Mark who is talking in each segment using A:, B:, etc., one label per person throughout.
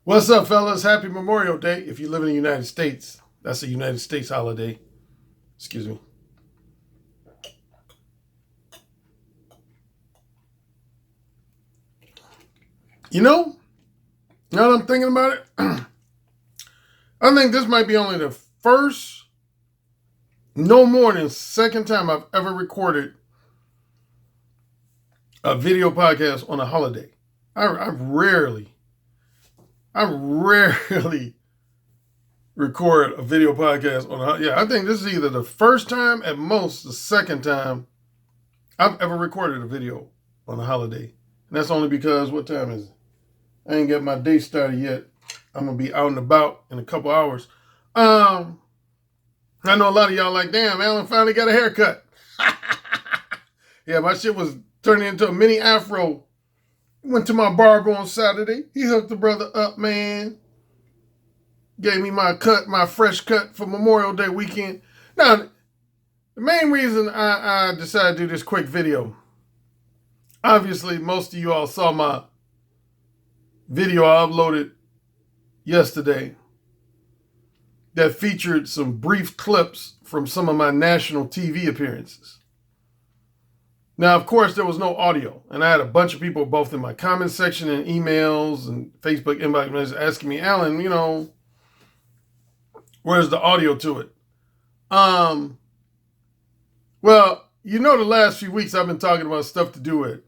A: What's up, fellas? Happy Memorial Day. If you live in the United States, that's a United States holiday. Excuse me. You know, now that I'm thinking about it, I think this might be only the first, no more than second time I've ever recorded a video podcast on a holiday. I rarely record a video podcast on a, yeah, I think this is either the first time, at most the second time I've ever recorded a video on a holiday. And that's only because, what time is it? I ain't got my day started yet. I'm going to be out and about in a couple hours. I know a lot of y'all like, damn, Alan finally got a haircut. Yeah, my shit was turning into a mini afro. Went to my barber on Saturday. He hooked the brother up, man. Gave me my cut, my fresh cut for Memorial Day weekend. Now, the main reason I decided to do this quick video, obviously most of you all saw my video I uploaded yesterday that featured some brief clips from some of my national TV appearances. Now, of course, there was no audio, and I had a bunch of people both in my comment section and emails and Facebook inbox messages asking me, Alan, where's the audio to it? Well, the last few weeks I've been talking about stuff to do with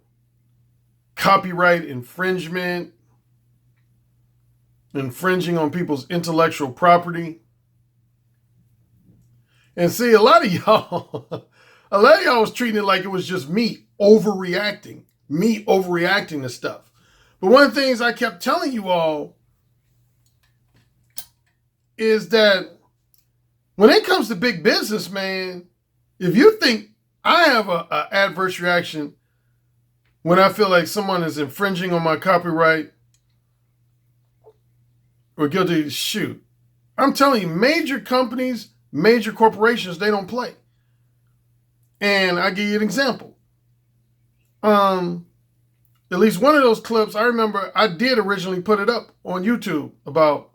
A: copyright infringement, infringing on people's intellectual property. And see, a lot of y'all was treating it like it was just me overreacting to stuff. But one of the things I kept telling you all is that when it comes to big business, man, if you think I have an adverse reaction when I feel like someone is infringing on my copyright or guilty, shoot. I'm telling you, major companies, major corporations, they don't play. And I'll give you an example. At least one of those clips, I remember I did originally put it up on YouTube about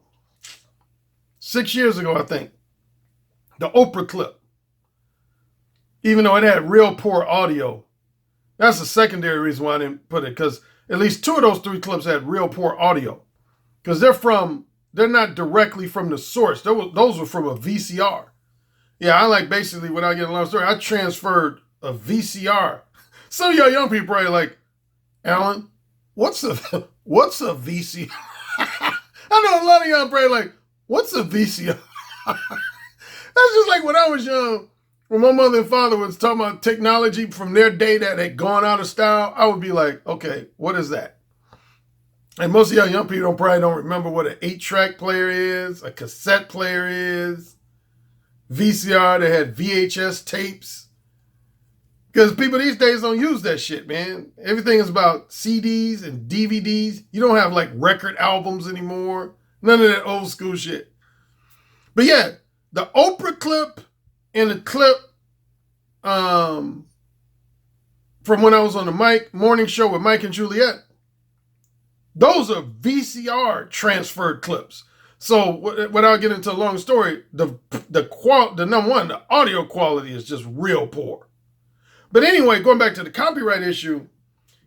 A: 6 years ago, I think. The Oprah clip. Even though it had real poor audio. That's the secondary reason why I didn't put it, because at least two of those three clips had real poor audio. Because they're not directly from the source. Those were from a VCR. Yeah, I like basically, without getting a long story, I transferred a VCR. Some of y'all young people probably like, Alan, what's a VCR? I know a lot of y'all probably like, what's a VCR? That's just like when I was young, when my mother and father was talking about technology from their day that had gone out of style, I would be like, okay, what is that? And most of y'all young people probably don't remember what an 8-track player is, a cassette player is, VCR that had VHS tapes. Because people these days don't use that shit, man. Everything is about CDs and DVDs. You don't have like record albums anymore. None of that old school shit. But yeah, the Oprah clip and the clip from when I was on the morning show with Mike and Juliet, those are VCR transferred clips. So without getting into a long story, the number one, the audio quality is just real poor. But anyway, going back to the copyright issue,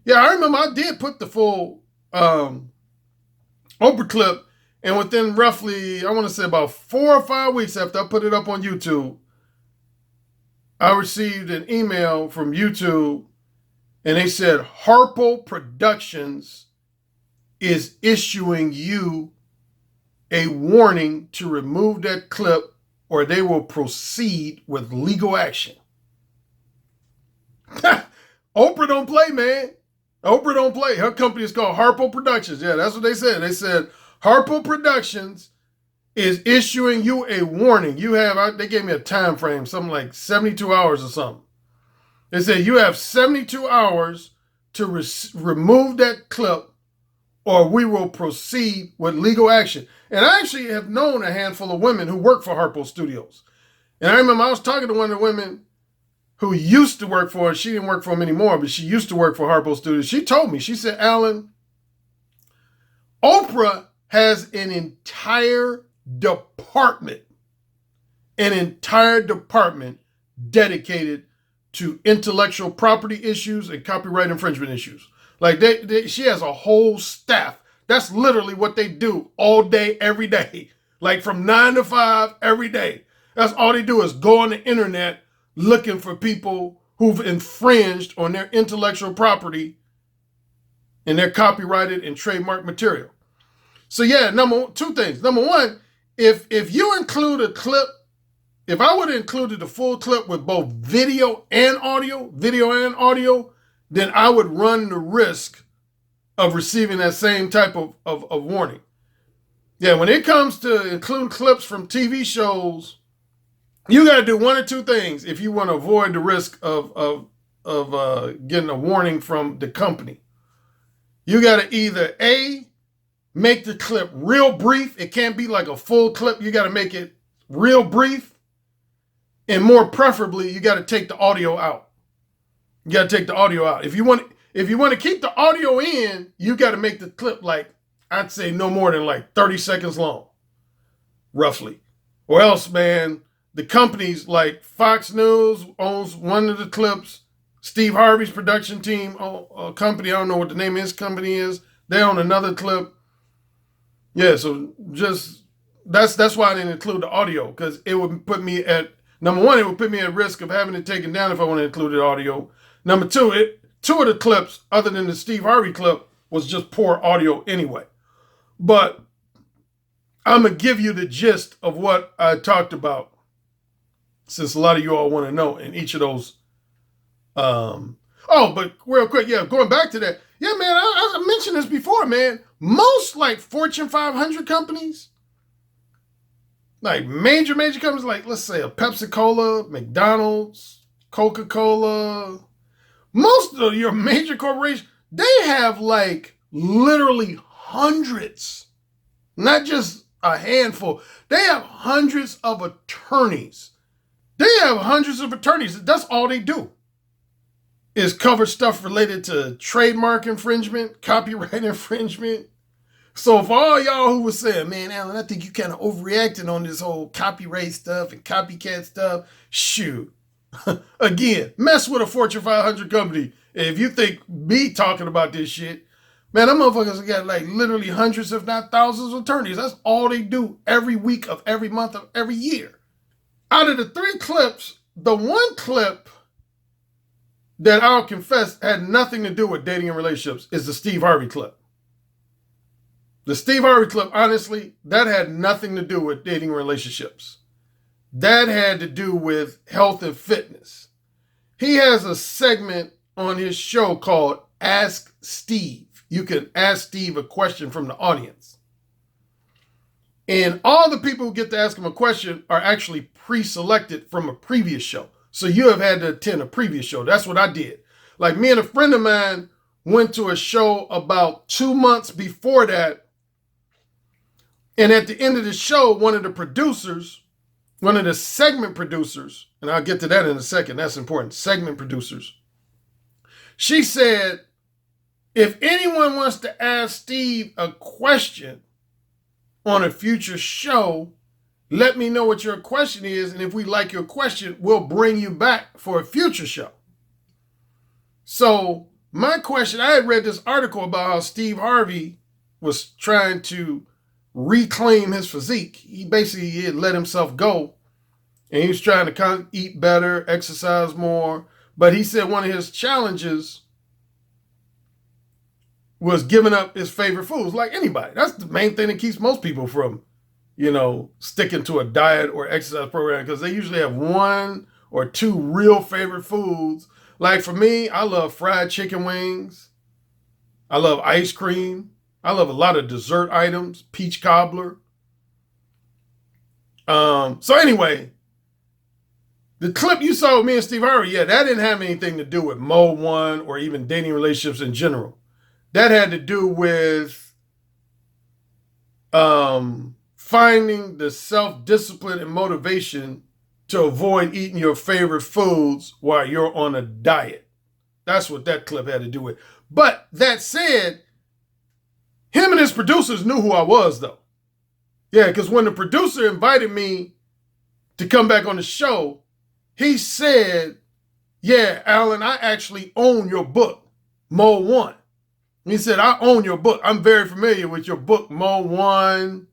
A: yeah, I remember I did put the full Oprah clip, and within roughly, I want to say about 4 or 5 weeks after I put it up on YouTube, I received an email from YouTube, and they said, Harpo Productions is issuing you a warning to remove that clip or they will proceed with legal action. Oprah don't play, man. Oprah don't play. Her company is called Harpo Productions. Yeah, that's what they said. They said Harpo Productions is issuing you a warning. They gave me a time frame, something like 72 hours or something. They said you have 72 hours to remove that clip or we will proceed with legal action. And I actually have known a handful of women who work for Harpo Studios. And I remember I was talking to one of the women who used to work for her. She didn't work for them anymore, but she used to work for Harpo Studios. She told me, she said, Alan, Oprah has an entire department dedicated to intellectual property issues and copyright infringement issues. Like she has a whole staff. That's literally what they do all day, every day. Like from 9 to 5 every day. That's all they do is go on the internet looking for people who've infringed on their intellectual property and their copyrighted and trademark material. So yeah, two things. Number one, if you include a clip, if I would have included the full clip with both video and audio, then I would run the risk of receiving that same type of warning. Yeah, when it comes to including clips from TV shows, you got to do one or two things if you want to avoid the risk of getting a warning from the company. You got to either A, make the clip real brief. It can't be like a full clip. You got to make it real brief. And more preferably, you got to take the audio out. You got to take the audio out. If you want to keep the audio in, you got to make the clip like, I'd say no more than like 30 seconds long, roughly. Or else, man, the companies like Fox News owns one of the clips. Steve Harvey's production team, a company, I don't know what the name of his company is, they own another clip. Yeah, so just, that's why I didn't include the audio, because it would put me at, number one, it would put me at risk of having it taken down if I want to include the audio. Number two, two of the clips, other than the Steve Harvey clip, was just poor audio anyway. But I'm going to give you the gist of what I talked about, since a lot of you all want to know in each of those. But real quick, yeah, going back to that. Yeah, man, I mentioned this before, man. Most like Fortune 500 companies, like major companies, like let's say a Pepsi-Cola, McDonald's, Coca-Cola, most of your major corporations, they have like literally hundreds, not just a handful. They have hundreds of attorneys. That's all they do, is cover stuff related to trademark infringement, copyright infringement. So for all y'all who was saying, man, Alan, I think you kind of overreacting on this whole copyright stuff and copycat stuff. Shoot. Again, mess with a Fortune 500 company. If you think me talking about this shit, man, them motherfuckers got like literally hundreds, if not thousands of attorneys. That's all they do every week of every month of every year. Out of the 3 clips, the one clip that I'll confess had nothing to do with dating and relationships is the Steve Harvey clip. The Steve Harvey clip, honestly, that had nothing to do with dating and relationships. That had to do with health and fitness. He has a segment on his show called Ask Steve. You can ask Steve a question from the audience. And all the people who get to ask him a question are actually pre-selected from a previous show. So you have had to attend a previous show. That's what I did. Like me and a friend of mine went to a show about 2 months before that. And at the end of the show, one of the segment producers, and I'll get to that in a second, that's important, segment producers, she said, if anyone wants to ask Steve a question on a future show, let me know what your question is, and if we like your question, we'll bring you back for a future show. So my question, I had read this article about how Steve Harvey was trying to reclaim his physique. He basically had let himself go, and he was trying to kind of eat better, exercise more. But he said one of his challenges was giving up his favorite foods, like anybody. That's the main thing that keeps most people from, sticking to a diet or exercise program, because they usually have 1 or 2 real favorite foods. Like for me, I love fried chicken wings. I love ice cream. I love a lot of dessert items, peach cobbler. So anyway, the clip you saw with me and Steve Harvey, yeah, that didn't have anything to do with Mode 1 or even dating relationships in general. That had to do with finding the self-discipline and motivation to avoid eating your favorite foods while you're on a diet. That's what that clip had to do with. But that said, Him and his producers knew who I was, though. Yeah, because when the producer invited me to come back on the show, he said, yeah, Alan, I actually own your book, Mo One. He said, I own your book. I'm very familiar with your book, Mo One.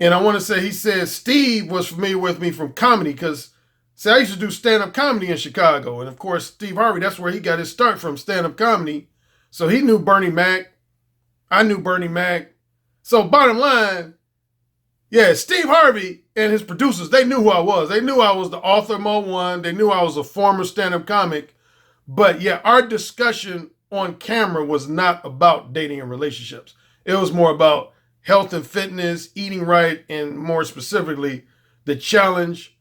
A: And I want to say, he said Steve was familiar with me from comedy because, see, I used to do stand-up comedy in Chicago. And of course, Steve Harvey, that's where he got his start from, stand-up comedy. So he knew Bernie Mac. I knew Bernie Mac. So bottom line, yeah, Steve Harvey and his producers, they knew who I was. They knew I was the author of Mo One. They knew I was a former stand-up comic. But yeah, our discussion on camera was not about dating and relationships. It was more about health and fitness, eating right, and more specifically, the challenge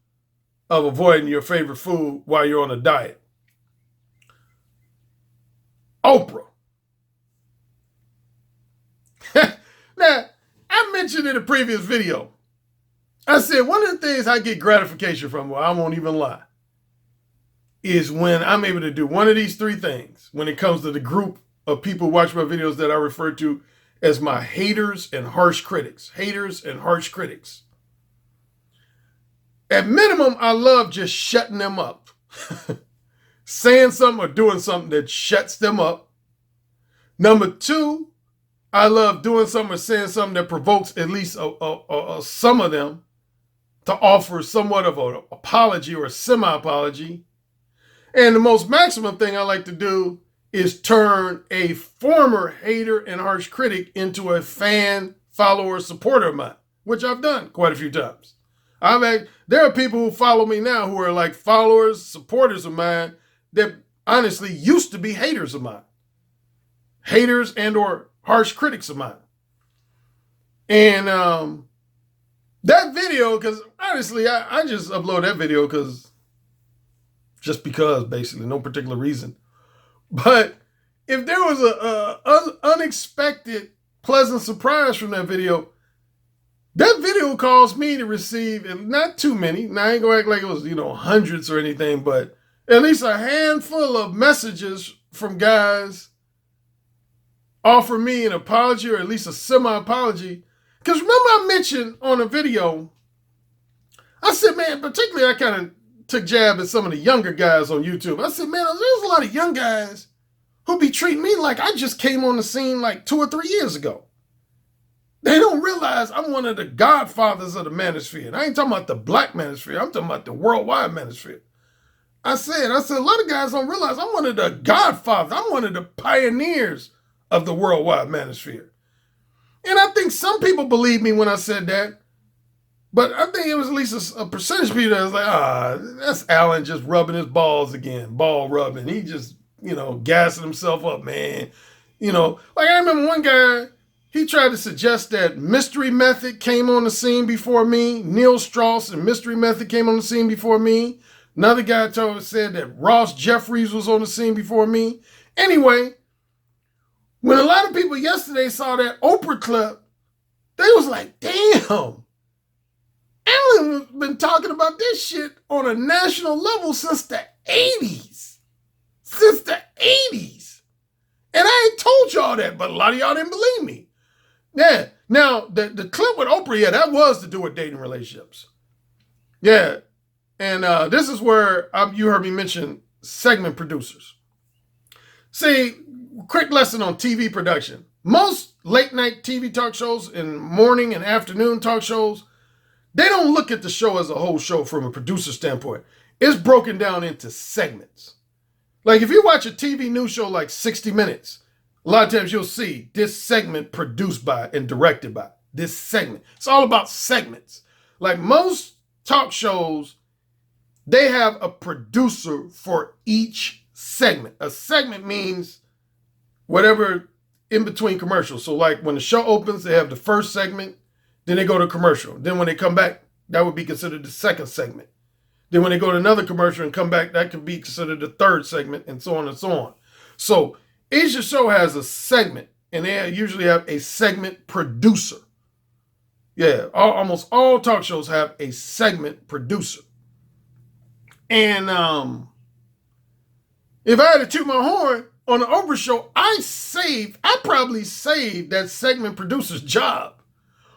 A: of avoiding your favorite food while you're on a diet. Oprah. Now, I mentioned in a previous video, I said one of the things I get gratification from, well, I won't even lie, is when I'm able to do one of these three things when it comes to the group of people who watch my videos that I refer to as my haters and harsh critics. Haters and harsh critics. At minimum, I love just shutting them up. Saying something or doing something that shuts them up. Number two, I love doing something or saying something that provokes at least some of them to offer somewhat of an apology or a semi-apology. And the most maximum thing I like to do is turn a former hater and harsh critic into a fan, follower, supporter of mine, which I've done quite a few times. There are people who follow me now who are like followers, supporters of mine that honestly used to be haters of mine. Haters and or harsh critics of mine. And that video, because honestly, I just upload that video because basically, no particular reason. But if there was a unexpected pleasant surprise from that video caused me to receive, and not too many, now I ain't gonna act like it was, hundreds or anything, but at least a handful of messages from guys offer me an apology or at least a semi-apology. Because remember I mentioned on a video, I said, man, particularly I kind of took jab at some of the younger guys on YouTube. I said, man, there's a lot of young guys who be treating me like I just came on the scene like 2 or 3 years ago. They don't realize I'm one of the godfathers of the manosphere. And I ain't talking about the black manosphere. I'm talking about the worldwide manosphere. I said, a lot of guys don't realize I'm one of the godfathers. I'm one of the pioneers of the worldwide manosphere. And I think some people believe me when I said that. But I think it was at least a percentage of people that was like, that's Alan just rubbing his balls again, ball rubbing. He just, gassing himself up, man. Like I remember one guy, he tried to suggest that Mystery Method came on the scene before me. Neil Strauss and Mystery Method came on the scene before me. Another guy said that Ross Jeffries was on the scene before me. Anyway, when a lot of people yesterday saw that Oprah clip, they was like, damn. Alan been talking about this shit on a national level since the 80s. Since the 80s. And I ain't told y'all that, but a lot of y'all didn't believe me. Yeah. Now, the clip with Oprah, yeah, that was to do with dating relationships. Yeah. And this is where you heard me mention segment producers. See, quick lesson on TV production. Most late night TV talk shows and morning and afternoon talk shows, they don't look at the show as a whole show from a producer standpoint. It's broken down into segments. Like if you watch a TV news show like 60 Minutes, a lot of times you'll see this segment produced by and directed by this segment. It's all about segments. Like most talk shows, they have a producer for each segment. A segment means whatever in between commercials. So like when the show opens, they have the first segment. Then they go to commercial. Then when they come back, that would be considered the second segment. Then when they go to another commercial and come back, that could be considered the third segment, and so on and so on. So each show has a segment, and they usually have a segment producer. Yeah, almost all talk shows have a segment producer. And if I had to toot my horn, on the Oprah show, I probably saved that segment producer's job.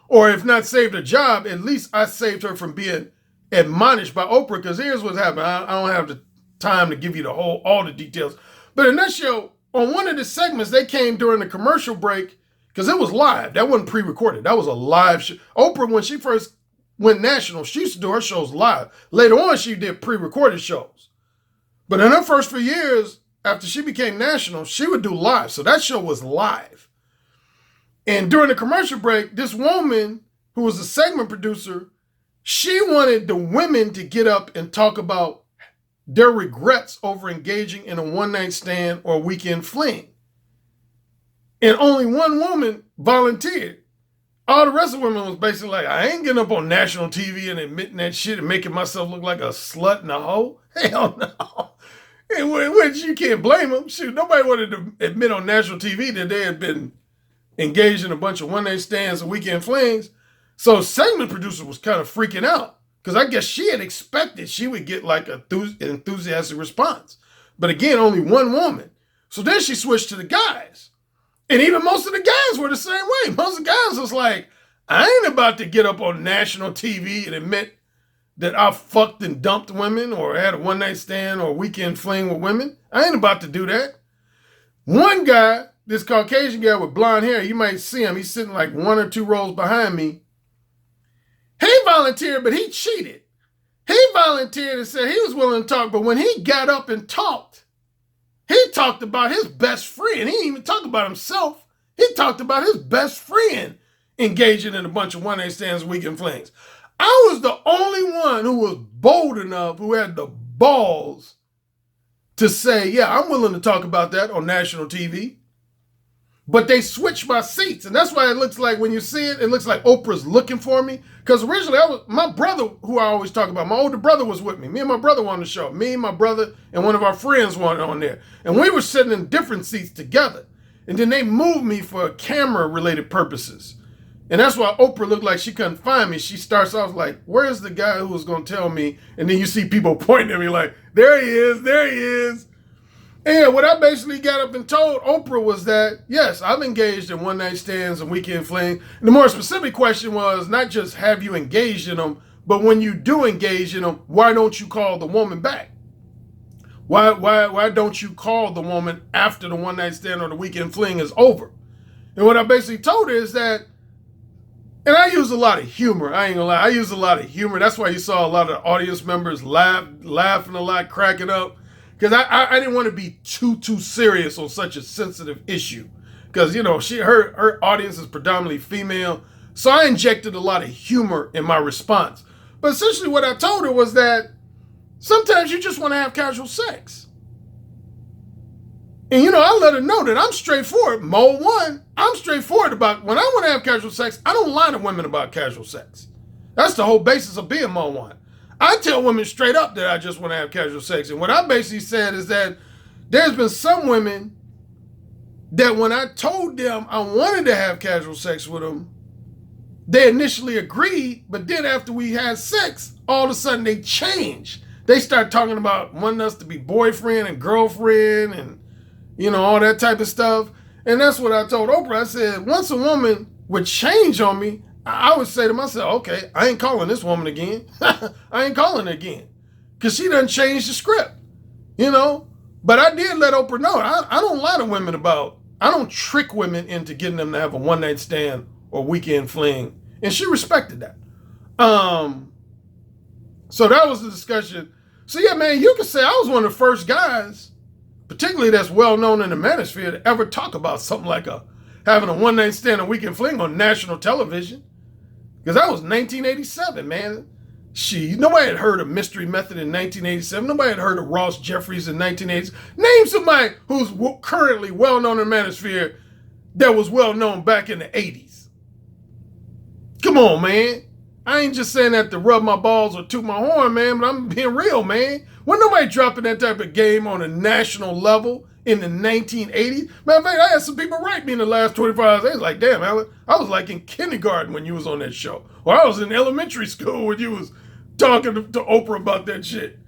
A: Or if not saved a job, at least I saved her from being admonished by Oprah. Because here's what's happened. I don't have the time to give you all the details. But in that show, on one of the segments, they came during the commercial break, because it was live. That wasn't pre-recorded. That was a live show. Oprah, when she first went national, she used to do her shows live. Later on, she did pre-recorded shows. But in her first few years, after she became national, she would do live. So that show was live. And during the commercial break, this woman who was a segment producer, she wanted the women to get up and talk about their regrets over engaging in a one-night stand or weekend fling. And only one woman volunteered. All the rest of the women was basically like, I ain't getting up on national TV and admitting that shit and making myself look like a slut and a hoe. Hell no. And which you can't blame them. Shoot, nobody wanted to admit on national TV that they had been engaged in a bunch of one-night stands and weekend flings. So segment producer was kind of freaking out because I guess she had expected she would get like an enthusiastic response. But again, only one woman. So then she switched to the guys. And even most of the guys were the same way. Most of the guys was like, I ain't about to get up on national TV and admit that I fucked and dumped women or had a one-night stand or weekend fling with women. I ain't about to do that. One guy, this Caucasian guy with blonde hair, you might see him. He's sitting like 1 or 2 rows behind me. He volunteered, but he cheated. He volunteered and said he was willing to talk, but when he got up and talked, he talked about his best friend. He didn't even talk about himself. He talked about his best friend engaging in a bunch of one-night stands, weekend flings. I was the only one who was bold enough, who had the balls to say, yeah, I'm willing to talk about that on national TV. But they switched my seats. And that's why it looks like when you see it, it looks like Oprah's looking for me. Because originally, my brother, who I always talk about, my older brother was with me. Me and my brother were on the show. Me, my brother, and one of our friends were on there. And we were sitting in different seats together. And then they moved me for camera-related purposes. And that's why Oprah looked like she couldn't find me. She starts off like, where's the guy who was going to tell me? And then you see people pointing at me like, there he is, there he is. And what I basically got up and told Oprah was that, yes, I've engaged in one-night stands and weekend fling. And the more specific question was not just have you engaged in them, but when you do engage in them, why don't you call the woman back? Why don't you call the woman after the one-night stand or the weekend fling is over? And what I basically told her is that, and I use a lot of humor. I ain't gonna lie. I use a lot of humor. That's why you saw a lot of audience members laughing a lot, cracking up. Because I didn't want to be too serious on such a sensitive issue. Because, you know, her audience is predominantly female. So I injected a lot of humor in my response. But essentially what I told her was that sometimes you just want to have casual sex. And, you know, I let her know that I'm straightforward. Mode 1, I'm straightforward about when I want to have casual sex, I don't lie to women about casual sex. That's the whole basis of being Mode 1. I tell women straight up that I just want to have casual sex. And what I basically said is that there's been some women that when I told them I wanted to have casual sex with them, they initially agreed, but then after we had sex, all of a sudden they changed. They start talking about wanting us to be boyfriend and girlfriend and, you know, all that type of stuff. And that's what I told Oprah. I said, once a woman would change on me, I would say to myself, okay, I ain't calling this woman again. I ain't calling her again. Because she done changed the script, you know. But I did let Oprah know, I don't lie to women I don't trick women into getting them to have a one-night stand or weekend fling. And she respected that. So that was the discussion. So yeah, man, you could say I was one of the first guys, particularly that's well-known in the manosphere, to ever talk about something like having a one-night stand or weekend fling on national television. Because that was 1987, man. Nobody had heard of Mystery Method in 1987. Nobody had heard of Ross Jeffries in 1980s. Name somebody who's currently well-known in the manosphere that was well-known back in the 80s. Come on, man. I ain't just saying that to rub my balls or toot my horn, man, but I'm being real, man. Wasn't nobody dropping that type of game on a national level in the 1980s. Matter of fact, I had some people write me in the last 24 hours. They was like, damn, Alan, I was like in kindergarten when you was on that show. Or I was in elementary school when you was talking to Oprah about that shit.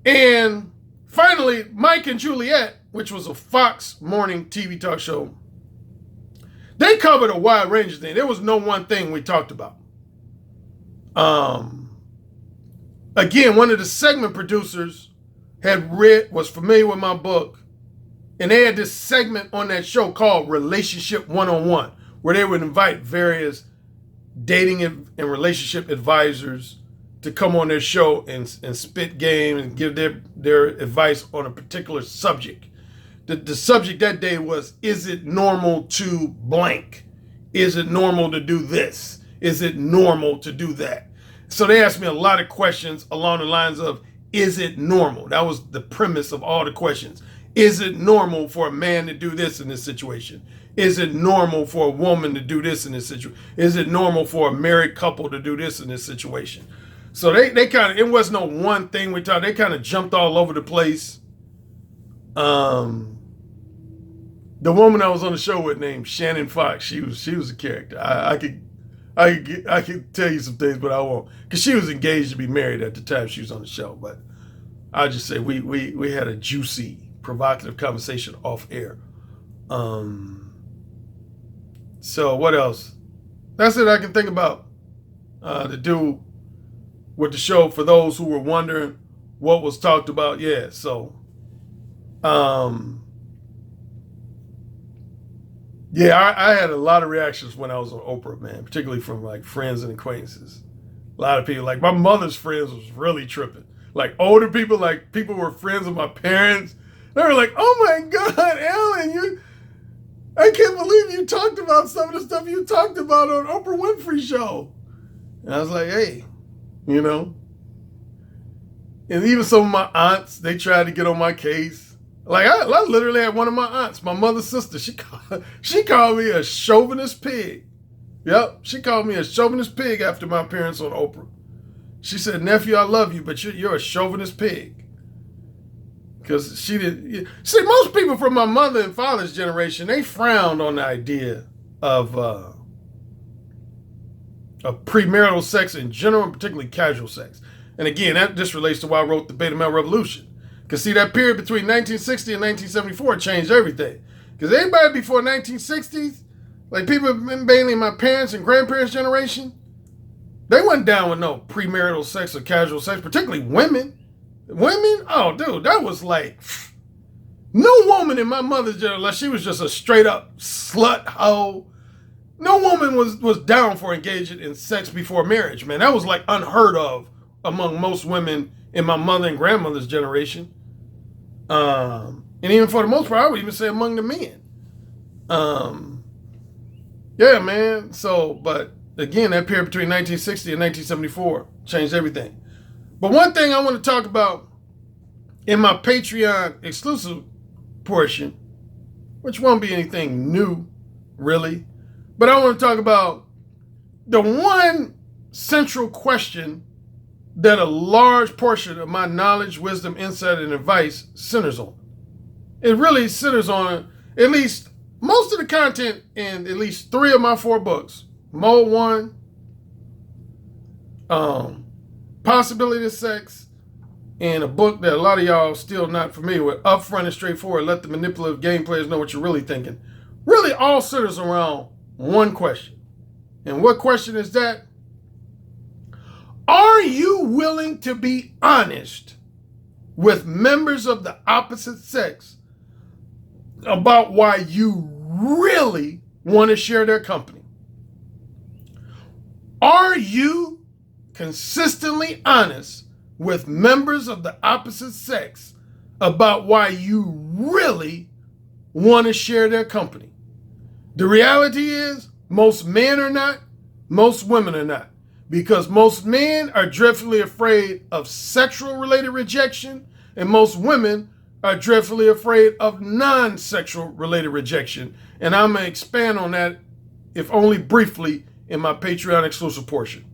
A: And finally, Mike and Juliet, which was a Fox morning TV talk show, they covered a wide range of things. There was no one thing we talked about. Again, one of the segment producers was familiar with my book, and they had this segment on that show called Relationship 101, where they would invite various dating and relationship advisors to come on their show and spit game and give their advice on a particular subject. The subject that day was, is it normal to blank? Is it normal to do this? Is it normal to do that? So they asked me a lot of questions along the lines of, is it normal? That was the premise of all the questions. Is it normal for a man to do this in this situation? Is it normal for a woman to do this in this situation? Is it normal for a married couple to do this in this situation? So they kind of, it was no one thing we talked. They kind of jumped all over the place. The woman I was on the show with named Shannon Fox, she was a character. I could tell you some things, but I won't, because she was engaged to be married at the time she was on the show. But I'll just say we had a juicy, provocative conversation off air. So what else? That's it I can think about to do with the show for those who were wondering what was talked about. Yeah, so yeah, I had a lot of reactions when I was on Oprah, man, particularly from like friends and acquaintances. A lot of people, like my mother's friends was really tripping. Like older people, like people who were friends with my parents, they were like, oh my God, Alan, I can't believe you talked about some of the stuff you talked about on Oprah Winfrey show. And I was like, hey, you know. And even some of my aunts, they tried to get on my case. Like I literally had one of my aunts, my mother's sister, she called me a chauvinist pig. Yep, she called me a chauvinist pig after my appearance on Oprah. She said, nephew, I love you, but you're a chauvinist pig. Because she didn't. See, most people from my mother and father's generation, they frowned on the idea of premarital sex in general, and particularly casual sex. And again, that just relates to why I wrote the Beta Male Revolution. Because see, that period between 1960 and 1974 changed everything. Because everybody before 1960s, like people mainly my parents' and grandparents' generation, they went down with no premarital sex or casual sex, particularly women. Women? Oh, dude, that was like, no woman in my mother's generation, unless she was just a straight up slut hoe. No woman was down for engaging in sex before marriage, man. That was like unheard of among most women in my mother and grandmother's generation. And even for the most part, I would even say among the men. Yeah, man. So, but again, that period between 1960 and 1974 changed everything. But one thing I want to talk about in my Patreon exclusive portion, which won't be anything new, really, but I want to talk about the one central question that a large portion of my knowledge, wisdom, insight, and advice centers on. It really centers on at least most of the content in at least 3 of my 4 books. Mode 1, Possibility of Sex, and a book that a lot of y'all still not familiar with, Upfront and Straightforward, Let the Manipulative Game Players Know What You're Really Thinking. Really all centers around one question. And what question is that? Are you willing to be honest with members of the opposite sex about why you really want to share their company? Are you consistently honest with members of the opposite sex about why you really want to share their company? The reality is, most men are not, most women are not. Because most men are dreadfully afraid of sexual related rejection, and most women are dreadfully afraid of non-sexual related rejection. And I'm going to expand on that, if only briefly, in my Patreon exclusive portion.